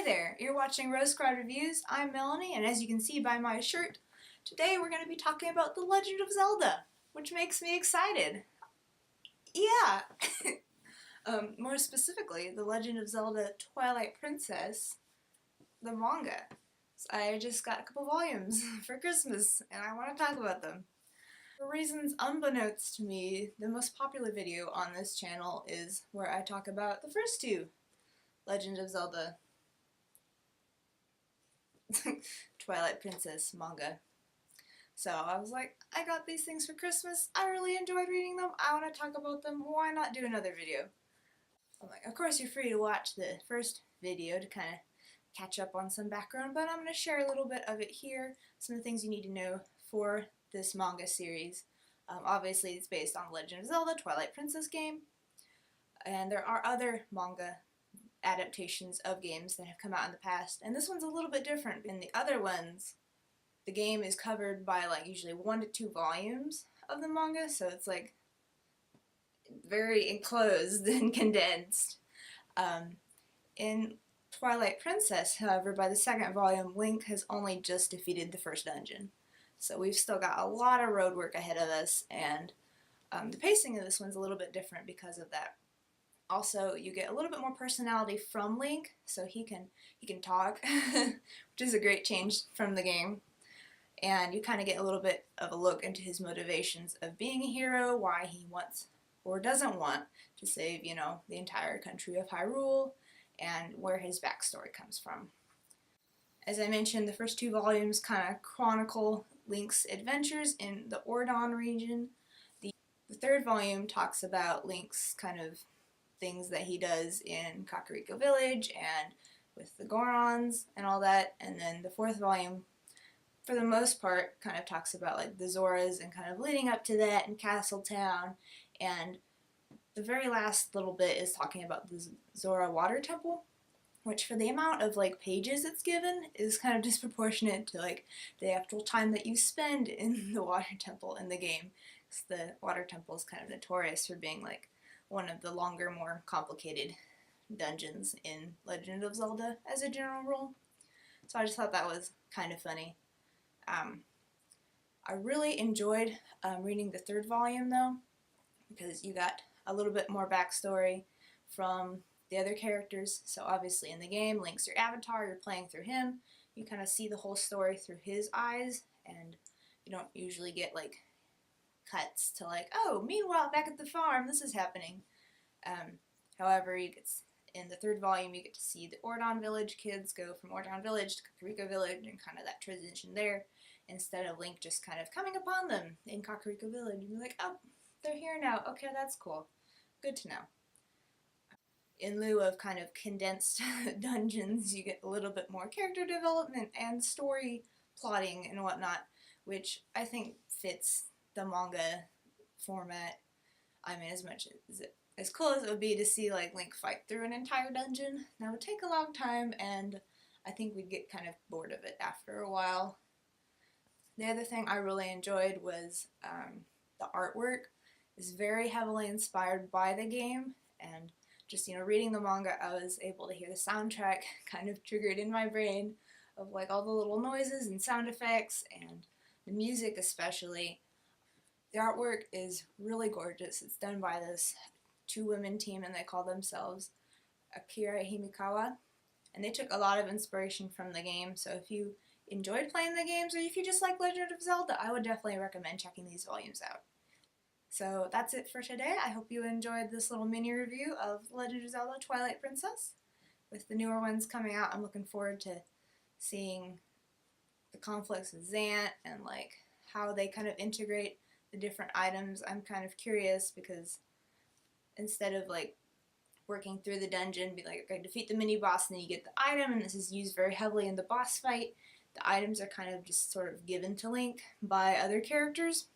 Hey there, you're watching Rose Squad Reviews. I'm Melanie, and as you can see by my shirt, today we're going to be talking about The Legend of Zelda, which makes me excited. Yeah! More specifically, The Legend of Zelda Twilight Princess, the manga. So I just got a couple volumes for Christmas, and I want to talk about them. For reasons unbeknownst to me, the most popular video on this channel is where I talk about the first two Legend of Zelda Twilight Princess manga. So I was like, I got these things for Christmas, I really enjoyed reading them, I want to talk about them, why not do another video? I'm like, of course you're free to watch the first video to kind of catch up on some background, but I'm going to share a little bit of it here, some of the things you need to know for this manga series. Obviously it's based on Legend of Zelda Twilight Princess game, and there are other manga adaptations of games that have come out in the past, and this one's a little bit different. In the other ones, the game is covered by like usually 1 to 2 volumes of the manga, so it's like very enclosed and condensed. In Twilight Princess, however, by the second volume, Link has only just defeated the first dungeon. So we've still got a lot of road work ahead of us, and the pacing of this one's a little bit different because of that. Also, you get a little bit more personality from Link, so he can talk, which is a great change from the game. And you kind of get a little bit of a look into his motivations of being a hero, why he wants or doesn't want to save, you know, the entire country of Hyrule, and where his backstory comes from. As I mentioned, the first 2 volumes kind of chronicle Link's adventures in the Ordon region. The 3rd volume talks about Link's kind of things that he does in Kakariko Village and with the Gorons and all that, and then the 4th volume, for the most part, kind of talks about like the Zoras and kind of leading up to that in Castle Town, and the very last little bit is talking about the Zora Water Temple, which for the amount of like pages it's given is kind of disproportionate to like the actual time that you spend in the Water Temple in the game, because the Water Temple is kind of notorious for being like one of the longer, more complicated dungeons in Legend of Zelda as a general rule. So I just thought that was kind of funny. I really enjoyed reading the 3rd volume though, because you got a little bit more backstory from the other characters. So obviously in the game, Link's your avatar, you're playing through him, you kind of see the whole story through his eyes, and you don't usually get like cuts to like, oh, meanwhile back at the farm this is happening. However, in the 3rd volume you get to see the Ordon Village kids go from Ordon Village to Kakariko Village and kind of that transition there, instead of Link just kind of coming upon them in Kakariko Village and be like, oh, they're here now, okay, that's cool, good to know. In lieu of kind of condensed dungeons, you get a little bit more character development and story plotting and whatnot, which I think fits the manga format. I mean, as cool as it would be to see like Link fight through an entire dungeon, that would take a long time, and I think we'd get kind of bored of it after a while. The other thing I really enjoyed was the artwork is very heavily inspired by the game, and just, you know, reading the manga, I was able to hear the soundtrack kind of triggered in my brain of like all the little noises and sound effects, and the music especially. The artwork is really gorgeous. It's done by this 2-women team, and they call themselves Akira Himikawa, and they took a lot of inspiration from the game, so if you enjoyed playing the games or if you just like Legend of Zelda, I would definitely recommend checking these volumes out. So that's it for today. I hope you enjoyed this little mini review of Legend of Zelda Twilight Princess. With the newer ones coming out, I'm looking forward to seeing the conflicts with Zant and like how they kind of integrate the different items. I'm kind of curious because instead of like working through the dungeon, be like, okay, defeat the mini boss and then you get the item, and this is used very heavily in the boss fight. The items are kind of just sort of given to Link by other characters.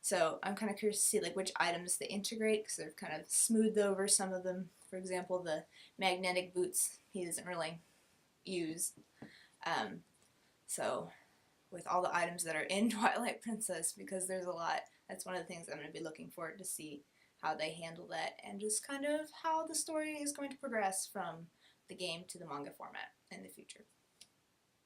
So I'm kind of curious to see like which items they integrate, because they've kind of smoothed over some of them. For example, the magnetic boots he doesn't really use. So with all the items that are in Twilight Princess, because there's a lot, that's one of the things I'm going to be looking forward to see how they handle that, and just kind of how the story is going to progress from the game to the manga format in the future.